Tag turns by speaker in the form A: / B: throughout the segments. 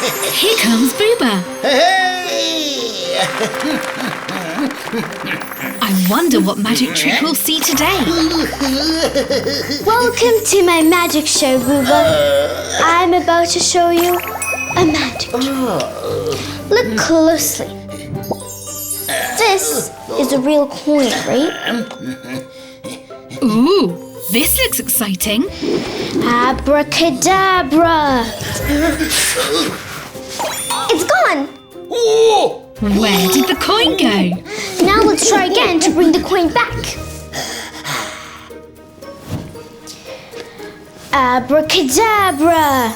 A: Here comes Booba.
B: Hey!
A: I wonder what magic trick we'll see today.
C: Welcome to my magic show, Booba. I'm about to show you a magic trick. Look closely. This is a real coin, right?
A: Ooh, this looks exciting.
C: Abracadabra! It's gone!
A: Where did the coin go?
C: Now let's try again to bring the coin back. Abracadabra!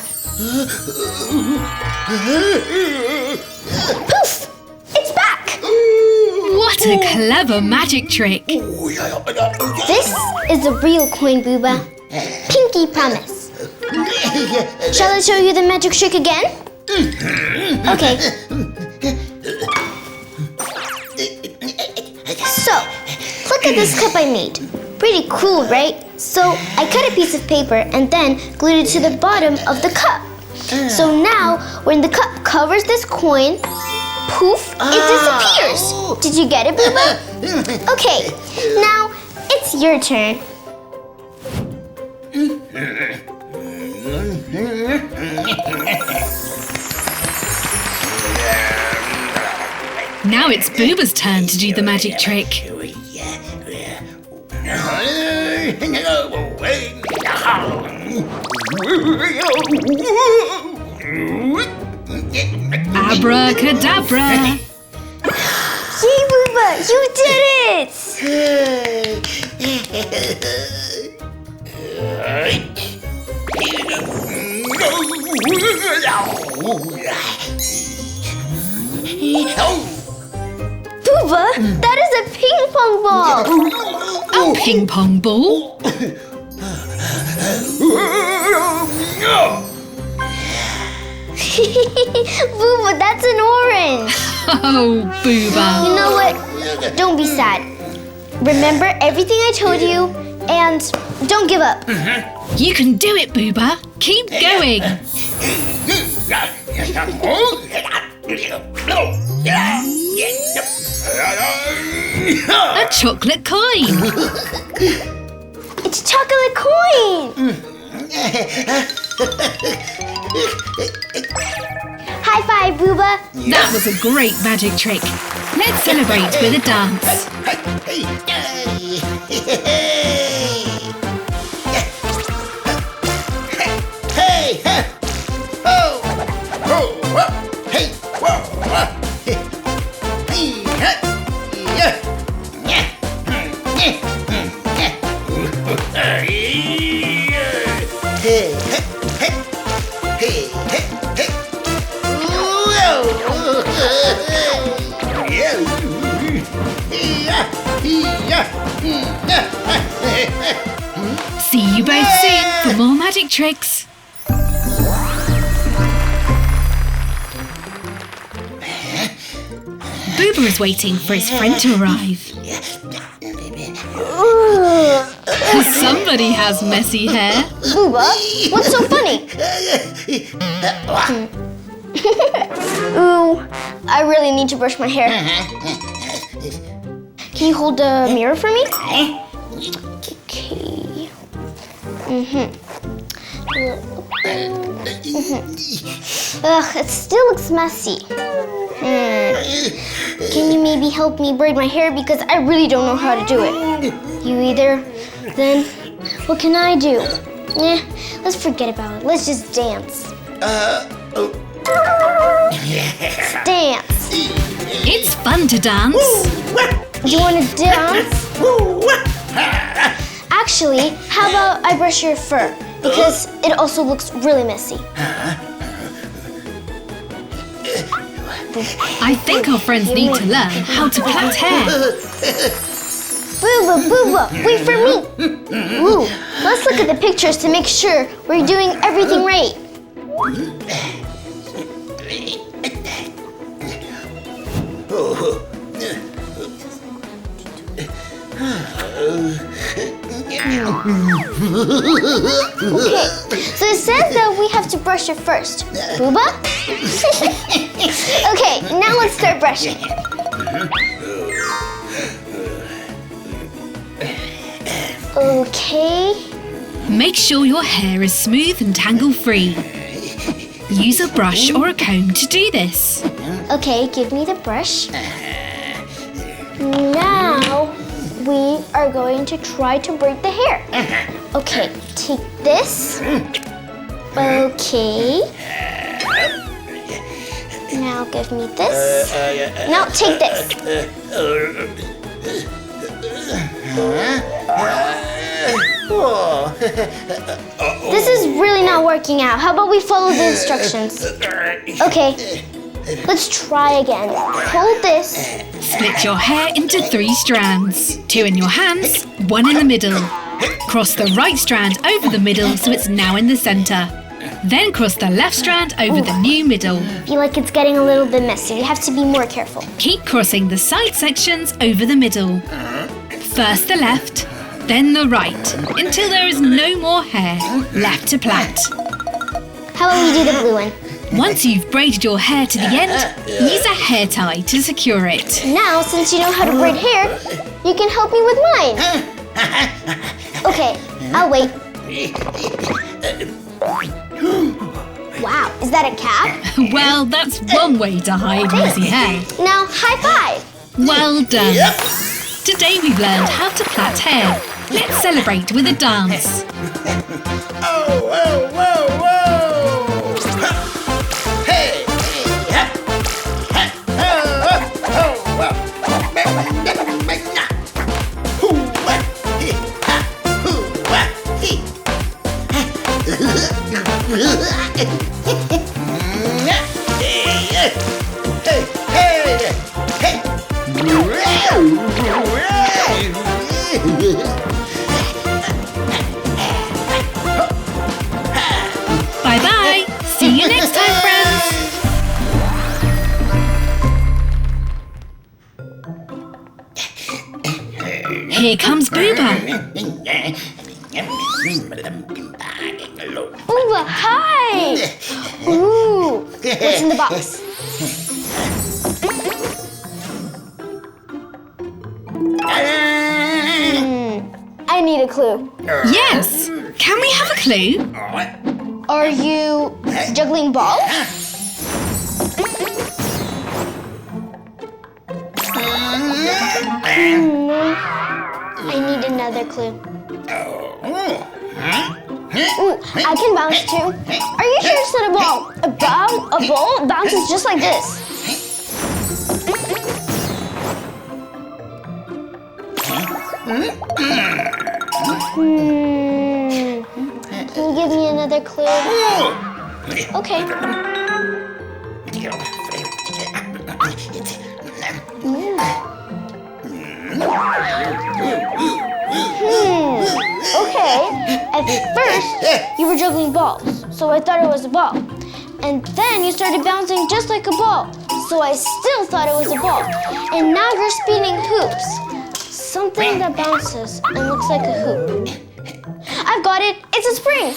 C: Poof! It's back!
A: What a clever magic trick.
C: This is a real coin, Booba. Pinky promise. Shall I show you the magic trick again? Okay. So, look at this cup I made. Pretty cool, right? So, I cut a piece of paper and then glued it to the bottom of the cup. So now, when the cup covers this coin, poof, it disappears. Did you get it, Booba? Okay, now it's your turn.
A: Now it's Booba's turn to do the magic trick. Abracadabra!
C: Yay, Booba, you did it! Booba, that is a ping pong ball!
A: A ping pong ball?
C: Booba, that's an orange!
A: Oh, Booba.
C: You know what? Don't be sad. Remember everything I told you, and don't give up.
A: You can do it, Booba. Keep going. A chocolate coin.
C: It's a chocolate coin! High five, Booba!
A: That was a great magic trick. Let's celebrate with a dance. See you both soon for more magic tricks. Booba is waiting for his friend to arrive. Somebody has messy hair.
C: Booba, what's so funny? Ooh, I really need to brush my hair. Can you hold the mirror for me? Okay. Ugh, it still looks messy. Can you maybe help me braid my hair because I really don't know how to do it? You either? Then what can I do? Let's forget about it. Let's just dance. Dance.
A: It's fun to dance.
C: You want to dance? Actually, how about I brush your fur? Because it also looks really messy.
A: I think our friends need to learn how to plait hair.
C: Booba, Booba, wait for me. Ooh, let's look at the pictures to make sure we're doing everything right. So it says that we have to brush it first. Booba? Okay, now let's start brushing. Okay.
A: Make sure your hair is smooth and tangle-free. Use a brush or a comb to do this.
C: Okay, give me the brush. Now we are going to try to braid the hair. Okay, take this. Okay. Now give me this. Now take this. This is really not working out. How about we follow the instructions? Okay, let's try again. Hold this.
A: Split your hair into 3 strands. 2 in your hands, 1 in the middle. Cross the right strand over the middle so it's now in the center. Then cross the left strand over the new middle.
C: I feel like it's getting a little bit messy. You have to be more careful.
A: Keep crossing the side sections over the middle. First the left, then the right, until there is no more hair left to plait.
C: How about we do the blue one?
A: Once you've braided your hair to the end, use a hair tie to secure it.
C: Now, since you know how to braid hair, you can help me with mine. Okay, I'll wait. Wow, is that a cap?
A: Well, that's one way to hide messy hair.
C: Now, high five.
A: Well done. Today we've learned how to plait hair. Let's celebrate with a dance.
B: Oh, whoa, whoa, whoa! Hey, hey,
A: Bye-bye. See you next time, friends. Here comes Booba.
C: Booba, hi! Ooh, what's in the box? I need a clue.
A: Yes. Can we have a clue?
C: Are you juggling balls? I need another clue. Ooh, I can bounce too. Are you sure it's not a ball? A ball bounces just like this. Can you give me another clue? Okay. Okay. At first, you were juggling balls, so I thought it was a ball. And then you started bouncing just like a ball, so I still thought it was a ball. And now you're spinning hoops. Something that bounces and looks like a hoop. I've got it. It's a spring.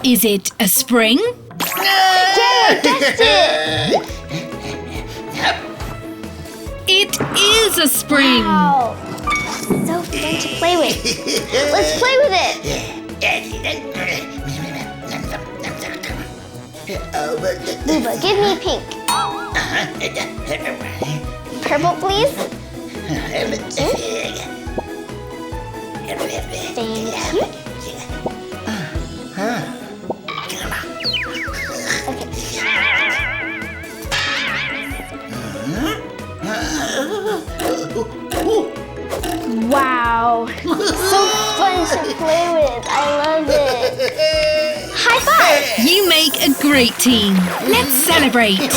A: Is it a spring?
C: Yay, I guessed it.
A: It is a spring.
C: Wow. So fun to play with. Let's play with it. Booba, give me pink. Purple, please. Thank you. Wow, so fun to play with. I love it. High five!
A: You make a great team. Let's celebrate.